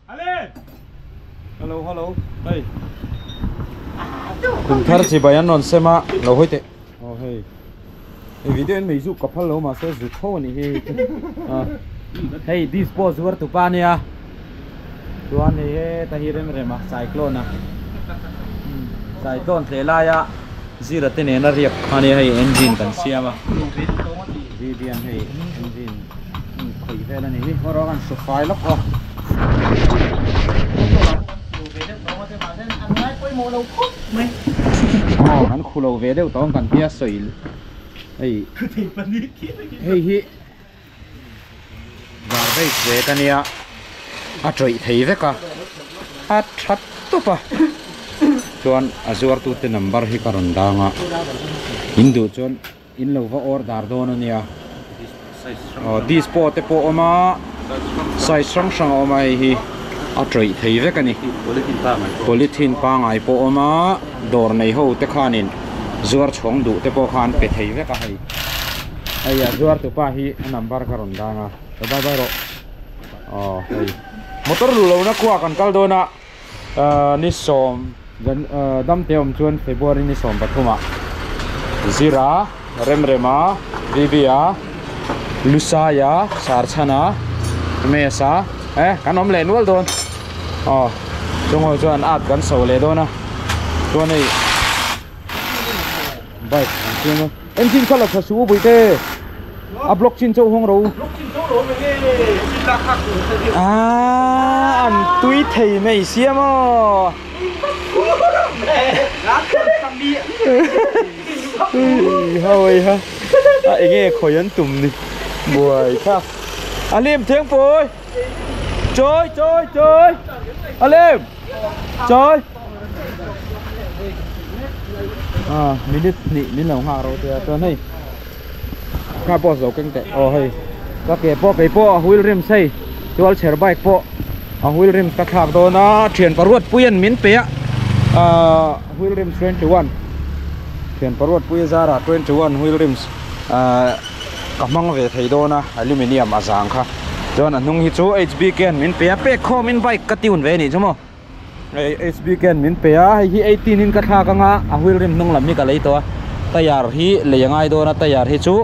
Hello, hello. Hey. Cùng thar chỉ bayan non sema lo hoite. Oh hey. Hey video en meizu kapal lo ma se zu tho ni he. Hey this pose war tu pa nia. Tuan ni he ta hi rem rem cyclone na. Cyclone thela ya. Zira te ne na riak khani hey engine kan siama. VBM hey engine. Khoi ve la ni hi horo kan so file lok oh. Hắn khu lâu về đâu tao cần bia sợi ấy hey hi và đây về ta nia trời thấy vậy cả chặt tu pa chuan azur tu te number hi karon danga hindu chuan in lo va order don nia this spot te po oma sai sang sang oma hi trời thấy vậy cái này polythene pa ngai po oma door nei ho te khanin zuar chhong du te po khan pe thấy vậy cái hay ai zuar tu pa hi number karon danga bye bye ro hey motor lu lo na kwa kan kal do na ni som dam teom chuan February ni som pathuma zira remrema vibia lusaya sarchana mesa kanom le nual don chung chuan at kan so le do na chuan nei bike chung engine khala thasu buite a block chin chau hong ro an tui thei mei siamo hoi ha nghe khoyan tum ni buai kha alim theng poi chơi alim chơi minute ni min long ha ro te to nei ka po zo keng te hey ka ke po wheel rim sei dual chair bike po wheel rim ka thak do na thian parwat puyan min pe wheel rim 21 thian parwat puya zara 21 wheel rims kamang ve thei do na aluminium azang kha don anung hi chu HB ken min pe pe kho min bike ka tiun ve ni chamo HB ken min pe hi 18 in ka tha ka nga wheel rim nung lam mi ka lei to tayar hi leyangai do na tayar hi chu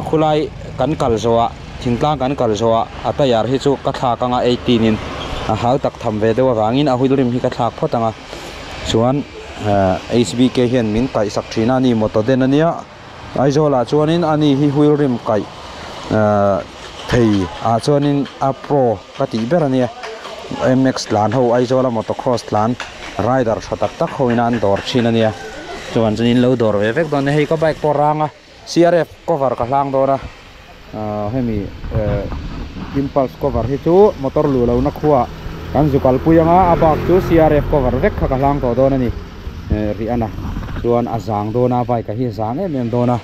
khulai kan kal zoa thingtlang kan kal zoa atayar hi chu ka tha ka nga 18 in hau tak tham ve dewa wangin wheel rim hi ka thak photanga chuan HB ke hian min kai sak thina ni moto den ania aizola chuanin ani hi wheel rim kai thei chuanin a pro ka ti berania MX lan ho aizola motocross lan rider shatak tak hoinan dor chinania chuan chunin lo dor ve vek don hei ka bike poranga CRF cover ka hlang dora hemi impulse cover hi chu motor lu lo na khuwa kan zukal puyanga abak chu CRF cover vek kha ka hlang to don ani ri ana chuan azang dona bike hi zang em dona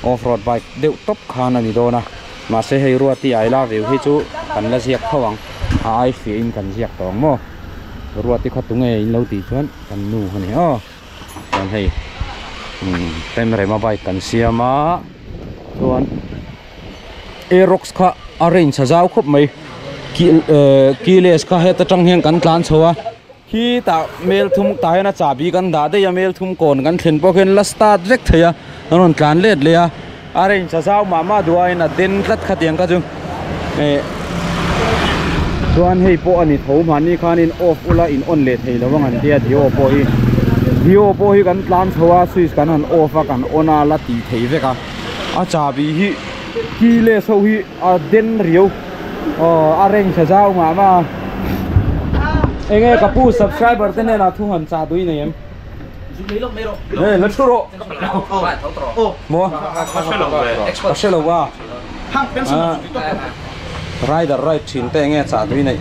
off road bike deuh top khan ani dona ma se hei ruati ai la veu hi chu kan la ziak thawang ai fi in kan ziak tong mo ruati khatunge in lo ti chuan kan nu hani kan hei tem rema bike kan siama chuan Aerox kha arrange sajau khop mai kiles kha heta tang hian kan tlan chowa khi ta mail thum ta na chabi kan da de ya mail thum kon kan thlen poken la start vek theya non tlan let le ya arrange sajau mama duai na den tlat khatiang ka chung chuan hei po ani tho mani khanin off ula in on le thei lawang an dia dio po hi kan tlan chowa switch kan an off kan ona la ti thei veka a chabi hi ki le so hi a den rio arrange sajau mama nghe kapu subscriber thế nên là thu hẳn trà túi này em đây là chút độ mua xe lầu à rider ride chín tệ nghe trà túi này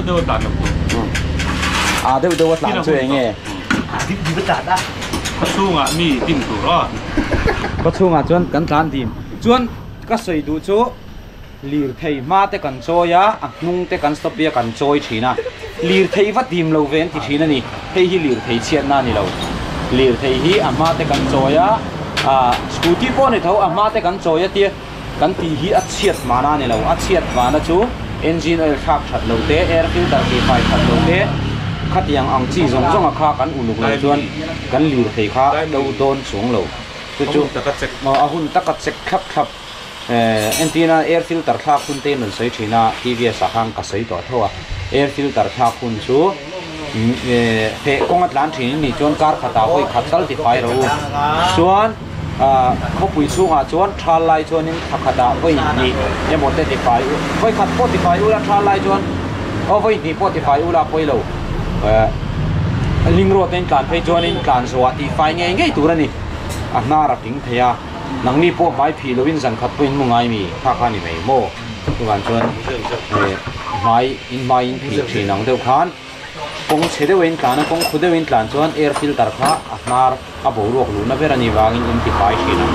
đâu làm chơi nghe có xung à mi tìm thủ đó có xung à chuan cắn trán tìm chuan các sợi đủ chỗ lir thei ma te kan choya nung te kan stop ya kan choi thina lir thei va dim lo ven ti thina ni hei hi lir thei chiat na ni lo lir thei hi ama te kan choya scooty po ni tho ama te kan choya ti kan ti hi a chiat mana ni lo a chiat mana chu engine oil khak that lo te air filter ti fai that lo te khat yang ang chi zong zong a kha kan uluk lo chuan kan lir thei kha do don chung lo chu ma a hun takat sek khap khap antina air filter khak hun te non sei thina tvs a hang ka sei to thowa air filter khak hun chu pe kongat lan thin ni chon kar khata hoi khatal ti fai ro chuanเขาปุ๋ยสูงอ่ะชวนทาลายชวนนี่ทักขดาไว้นี่ยังหมดแต่ติไฟไว้ขัดปอติไฟอุลาทาลายชวนเอาไว้นี่ปอติไฟอุลาไปเลยลิงโรดในการไปชวนในการสวัสดีไฟไงตัวนั้นนี่อันน่ารักจริงเทียนังนี่พวกไม้ผีลวินสันขัดเป็นมุงไงมีภาคนี้ไม่โม่ตัวกันชวนไม้อินผีที่นังเดียวกันกงเฉดเวนการนะกงขุดเวนการชวนแอร์ฟิลเตอร์ค่ะอันน่าอาบูรวกลูน่าเวรานีวางอินติไฟชีนะ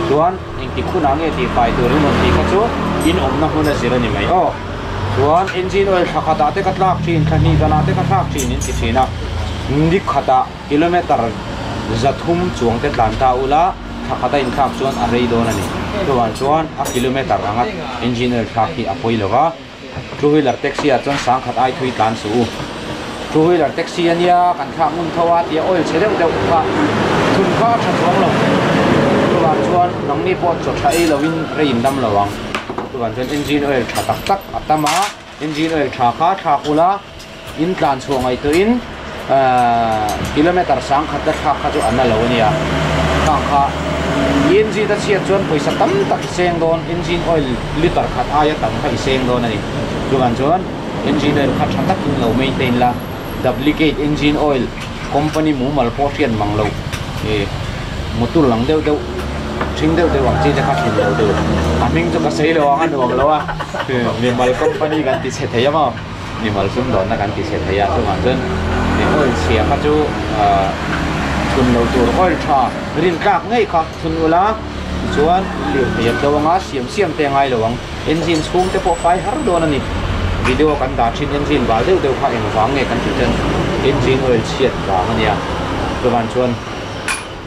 ชวนอินติคุณางเอติไฟตัวนี้มันตีก็ชัวอินอมนะคุณเสียนี่ไม่อ๋อชวนเอนจินออยล์ขัดได้ก็ลักชีนขันนี้กันได้ก็ลักชีนอินติชีนะนี่ขัดกิโลเมตรจัตุ่มจวงเต็ดลันตาอุล่าขัดได้อินขับชวนอะไรโดนนี่ชวนกิโลเมตรรังเอนจินออยล์ขัดที่อภัยเลยก็ทรูวิลเลอร์แท็กซี่ชวนสังขัดไอทุยตันสูทรูวิลเลอร์แท็กซี่เนี่ยกันข้ามมุนทว่าที่ออยล์เฉลี่ยเดียวกันทุนก็ชัดช่วงเราตัววันชวนน้องนี่ปวดจุดใช้เราวินเรียนดำระวังตัววันชวนเอนจินออยล์ชัดตักอัตมาเอนจินออยล์ชัดขาชัดอุลาอินการช่วงไอตัวอินกิโลเมตรสังขัดได้ชัดขัดจุอันนั้นเราเนี่ยต่างค่ะเอนจินตัดเสียชวนไปสตัมตักเสียงโดนเอนจินออยล์ลิตรขัดอายตัมขัดเสียงโดนนี่ตัววันชวนเอนจินออยล์ขัดชัดตักกินเราไม่เต็มละduplicate engine oil company mu mal portion manglo motor lang deu thing deu wang chi ja kha thin lo deu aming chu ka sei lo ang an lo wa ni mal company kan ti se thaya ma ni mal sum don na kan ti se thaya chu ma chen ni oil sia kha chu chun lo tur oil tha rin kak ngai kha chun ula chuan li thaya dawanga siam te ngai lo wang engine chung te po fai har don ani video kan da chin engine ba deu kha eng wang nge kan ti chen engine oil chiat ba ania to ban chuan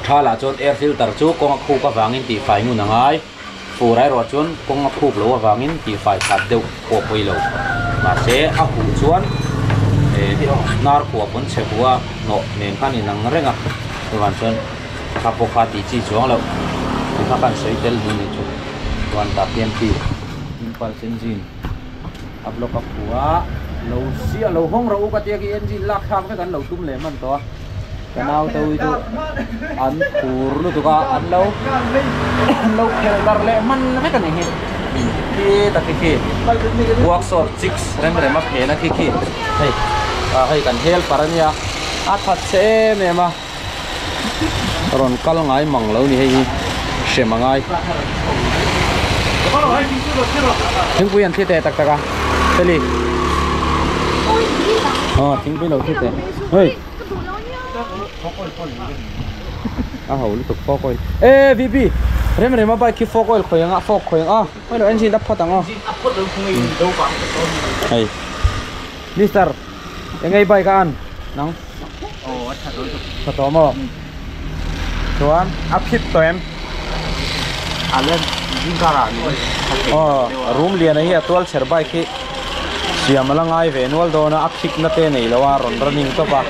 thala chon air filter chu kong khu ka wangin ti fai ngun angai fu rai ro chun kong khu lo wangin ti fai khat deu ko poi lo ma se a hu chuan nar ko pon che huwa no nen kan in ang renga to ban chuan kha po kha ti chi chuang lo ti kha kan sei tel ni chu wan ta pian ti impulse engine upload ka huwa lo sia lo hong ro ka te ki engine lak kham ka kan lo tum le man to kanau tau itu an pur lu tu ka an lo khel dar le man me kan he ki ta ki workshop 6 rem rem ma phe na ki hei hei kan hel parania a that che me ma ron kal ngai mang lo ni hei she mangai thing puyan thi te tak taka teli thing pi lo thi te hei hầu lúc tục phô coi ê VP rem rem bay khi phô coi khoyang mấy đồ engine đắp phát tăng hey Mister yang ngay bay kan nang thật đó mà chuan áp hit to em lên zin cara room liền này atual serbai khi siam lang ai ve nual do na áp hit na te nei lawa ron running to pa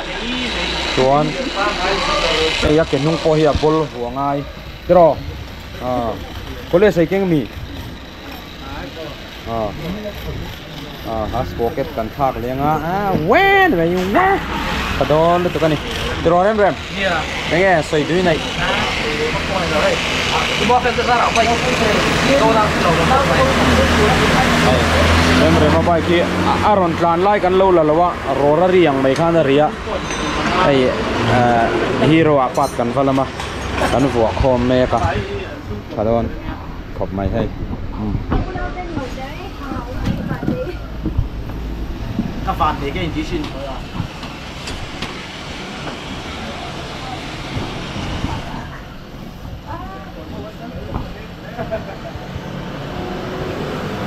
chuan ei ya kenung po hi a bol huangai tro kole sei keng mi has pocket kan thak lenga wen ve yu wa padon to kani tro rem nge soi dui nai rem ma bai ki aron tlan lai kan lo la lawa rora riang mai khan ria ai hero apat kan falama kan vuwa khom me ka kadon khop mai hai ka fan de ke ji shin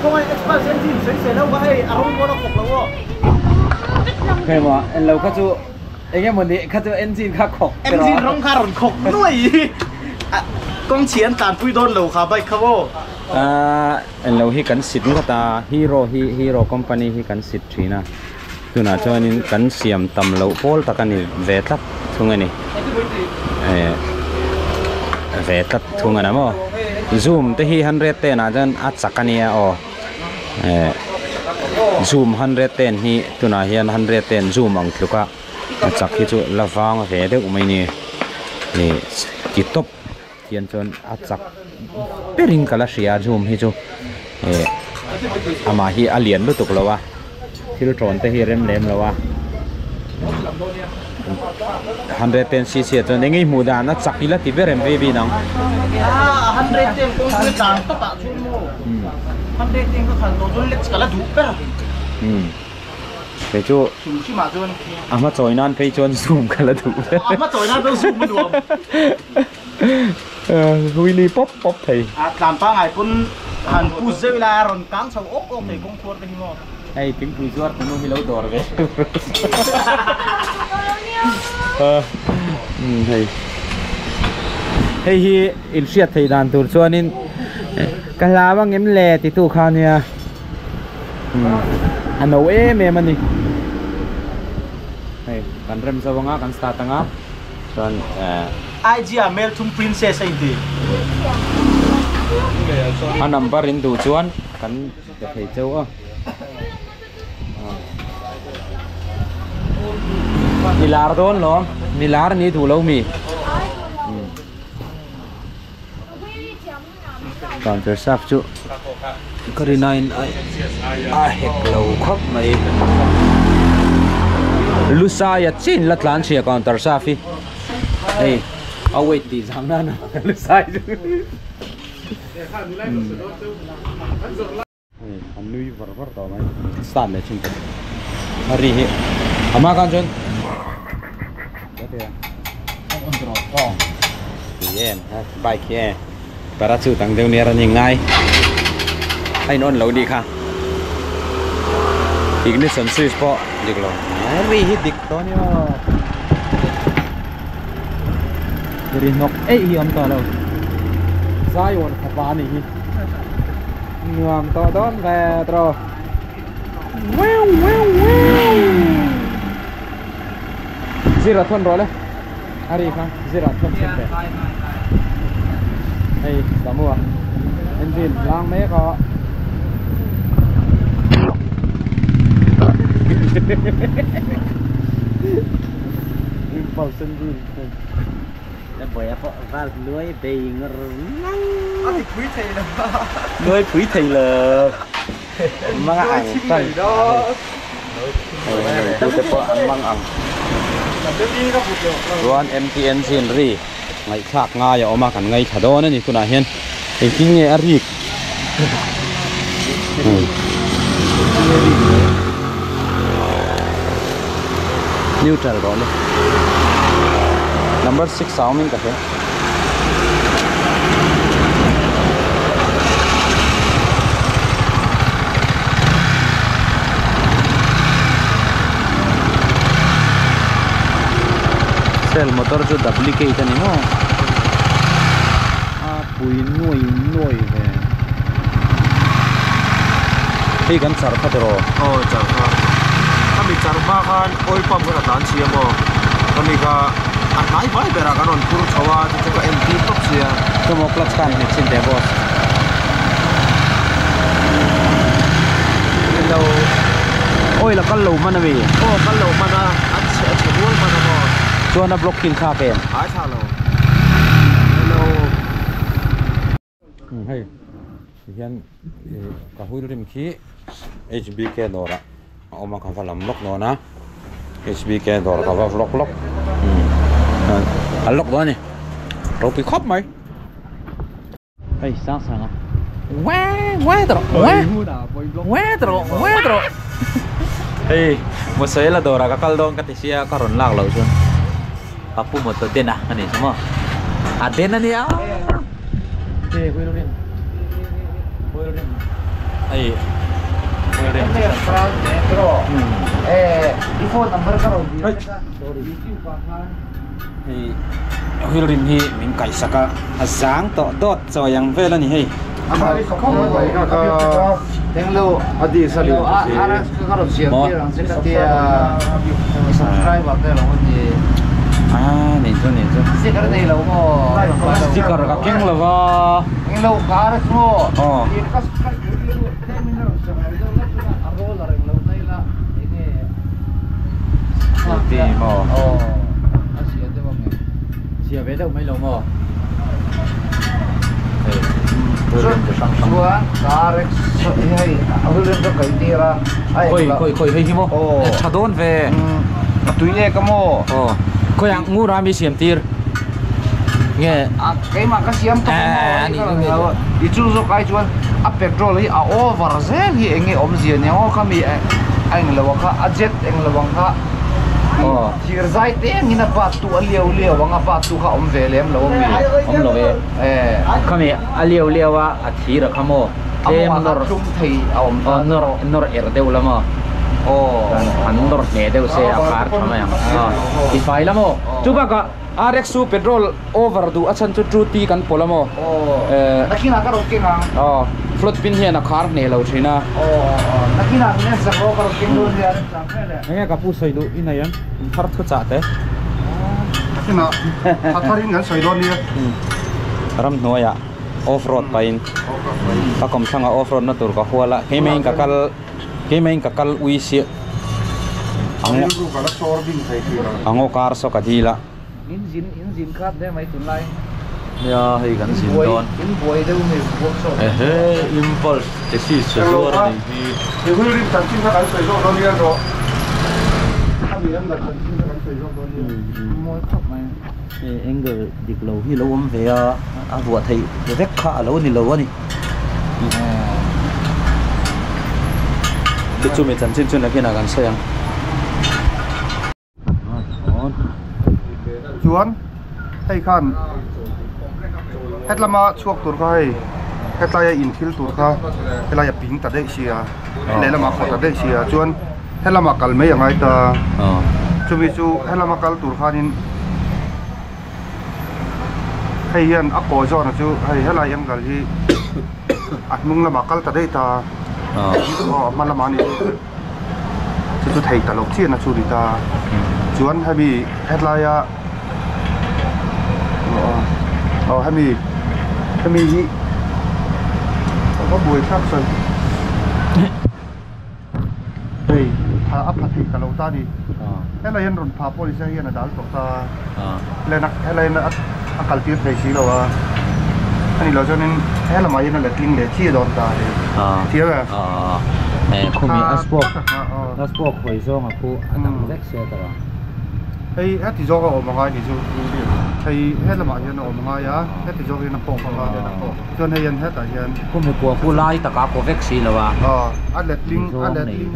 kong ai express engine sei lo ga hai aron ko na khop lo khai ma en lo ka chu anh em muốn đi khát cho engine khát khóc engine rong khát rong khóc nuôi con chiến tàn pui đôn lầu khá bay khá vô anh lâu hi kan sit nga ta hero company hi kan sit thina tuna chuanin kan siam tam lo pol takani ve tak thungani ve tak thungana mo zoom te hi 110 na jan a chakania o zoom 110 hi tuna hian 110 zoom ang thluka chak hi chu lawang ve de umai ni ki top hian chon a chak pering kala ria zoom hi chu ama hi alian lutuk lawa thil tron te hi rem lem lawa 110 cc chon engi muda na chakila ti berem ve nang 110 kung tang to ta chu mo 110 ko khan to jul lek kala du per pe chu chi ma chon ama choinan pe chon zoom kala du ama choina do zoom ma du really pop thầy làm pa ngai pun han pu zeu la ron kang sau ốc ốc thầy công thuốc đi mo ai tiếng pu zuat nó mi lâu đỏ rồi thầy hey hi il siat thầy dan tur chuanin kalawang em le ti tu khan ya ano em ani hey kan rem sawanga kan start anga chuan ai gia mail thum princess ai đi a number in du chuan kan ke thei cheu a milar don lo milar ni thu lo mi counter saf chu karinain a hek lo khop mai lusa ya chin latlan chia counter safi hey await di zamna na lusa anui var to mai start le chin hari he ama kan jon okay on drop kong yen bike ye para chu tang deu ner ni ngai ai non lo di kha ignition switch po dik lo hari hi dik to ni dari nok hi am to lo sai won khapa ni hi nuam to don ve tro wow zira thon role hari kha zira thon se hey samua engine lang me ko impulse engine đã bẻ vợ vào lưới bì ngờ thì quý thầy là lưới quý thầy là mang ảnh tay đó tôi sẽ có ăn mang ảnh rồi MTN xin ri ngày khác ngay ở mà cảnh ngay thà đó nữa thì cô nào hiền thì kinh nghiệm ri neutral đó luôn number 6 sao mình có thể cell motor जो duplicate नहीं हो पुई nuôi về khi gắn sar phát rồi char kha kami char ba khan oil pump ka tan chi mo kami ka at mai bai bera kanon pur chawa chu ka MT top sia तो mo clutch kan ni chin de boss lo oi la kal lo man ve kan lo mana at che bol mana mo cho na blocking kha pen ai tha lo hello hay hian ka hui rim khi HBK dora oma ka valam lok no na HBK dora ka va lok lok đó nè rồi bị khóc mày hey sang à quá tro hey một số là đồ ra các caldon các tisia các ron lạc lâu luôn apu một tờ tiền à anh ấy xem à tiền anh ấy hey quên luôn hey di phone number ka ro hi hilrin hi min kai saka azang to dot so yang vela ni hei Tiếng lâu adi sali ara cái đó xiên kia rằng sẽ cái subscribe cái là gì nih tu sẽ cái này là mo stiker ka keng lava tiếng lâu cá đấy mo oh ini kas arroz là lâu đây là ti mo oh asia thế mà sia ve đâu mấy lâu mo Suan, tarik, hey, aku lihat tu kau tira. koi hei mo chadon ve Tu ye kamu. oh koi ang ngu rami siam tir nghe Kau mak kasiam tu kamu. Itu so kau cuan, petrol hi over zel hi engi omzian yang oh kami ang lawang ka ajet ang lawang ka. oh Hier zai te ngina patu aliau wanga patu ka omvelem lawang mi. om lo ve kami aliau lewa athira khamo em nor tum thei om nor deu lama oh an nor ne deu se akar thama yang ifai lamo chuba ka RX su petrol over du achan chu truti kan polamo oh nakina ka roke na oh float pin hian a khar ne lo thina nakina ne zakro ka roke do ya sample nge ka pu soi du inayan thar thu cha te Kena hatarin kan saya doni ya. ram noya off road pain ka kom thanga off road na tur ka huala ke main ka kal ui si Angin tu kalau sorbing saya kira. ango kar so ka dila engine kat de mai tunai ya hei kan sin don in boy de me workshop impulse te si se dor ni Dia boleh tanti nak kan saya doni ya do. Kami yang nak tanti nak kan saya doni. moi khop mai angle dik lo hi lo om ve a vua thei vek kha lo ni lo ani te chu me chan chin chun akina kan sayang Chuan, hey kan. Het lama chuak tur ka hey. Het la ya inthil tur ka. Het la ya ping ta dei sia. Le lama khot ta dei sia. Chuan het lama kal me yang ai ta. Chumi chu het lama kal tur khanin. Hey yan apo zo na chu hey het la yang gal hi. At mung lama kal ta dei ta. Man lama ni. Chu thei ta lok chi na chu ri ta. Chuan habi het la ya hami hi có buổi khác rồi đây áp hạt thịt cả lâu ta đi thế là hiện rồi phá police hiện là đảo tộc ta lên akal tiết thấy xí đâu anh lo cho nên thế là mấy nó là kinh để chia đòn ta đi chia à khu mi aspok hồi zo ngà khu anh vek xe ta hey hết thì do ở mà ngay thì chú hey hết là mọi người ở mà ngay á hết thì do cái nó phong phong ra cho nên hiện hết tại hiện khu mi của khu lai ta cả của vek xí là ba anh lệ linh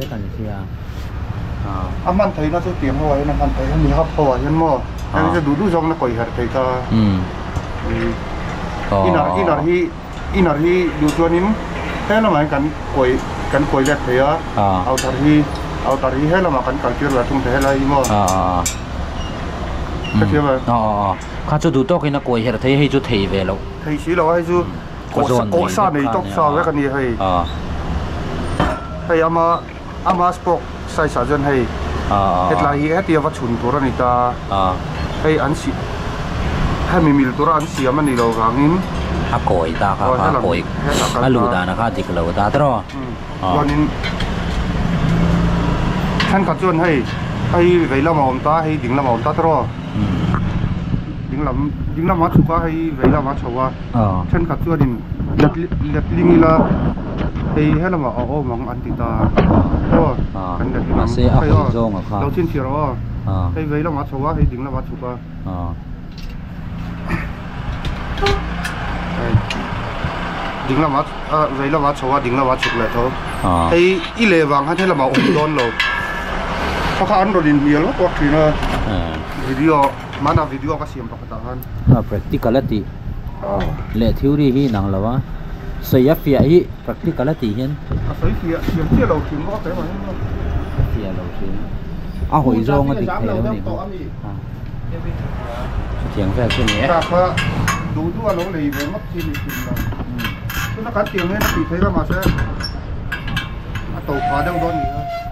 cái cần gì anh man thấy nó sẽ tiếng hoa nó man thấy anh đi hấp hoa hiện mò anh sẽ đủ giống nó coi hết thấy ta inar hi đủ cho nín thế là mà cần coi lệ thấy á ao tar hi hết là mà cần chưa là thùng thế là im mò cái kia mà khá cho đủ to cái nó coi hết thấy hay cho thầy về lâu thầy xí lâu hay chú có sa này tóc sa với cái này hay hay ama sport sai sa dân hay hết là hết tiệt vật chun tora này ta hay ăn xí hay mil tora ăn xí mà này lâu vàng im coi ta khá coi lù ta nó khá tiếc lâu ta đó cho nênท่านขัดจวนให้เวลามาอมตาให้ดิ่งละมาอมตาตรอดิ่งละมาชุกให้เวลามาชัวท่านขัดจวนดินเล็ดลิงละให้ละมาเอามองอันติตาก็กันเด็ดลิงให้เราชิ้นเชียร์ให้เวลามาชัวให้ดิ่งละมาชุกดิ่งละมาเวลามาชัวดิ่งละมาชุกเลยเท่าให้อีเลวังให้ละมาอมโดนเราเพราะเขาอันโดดินมีแล้วตัวที่น่ะวิดีโอมาหน้าวิดีโอก็เสียงปกติกันpracticality เละ theory ฮีนังละวะเสียเฟียฮี practicality เห็นเสียเที่ยวเราถึงก็แต่ว่าเสียเราถึงหอยโจงก็ติดเทแล้วนี่เสียงแฝงขึ้นเนี่ยแต่ว่าดูด้วยเราเลยแบบมัดที่นี่คือเรา nó cắt tiếng lên nó bị thấy là mà sẽ tàu phá đâu đó nhỉ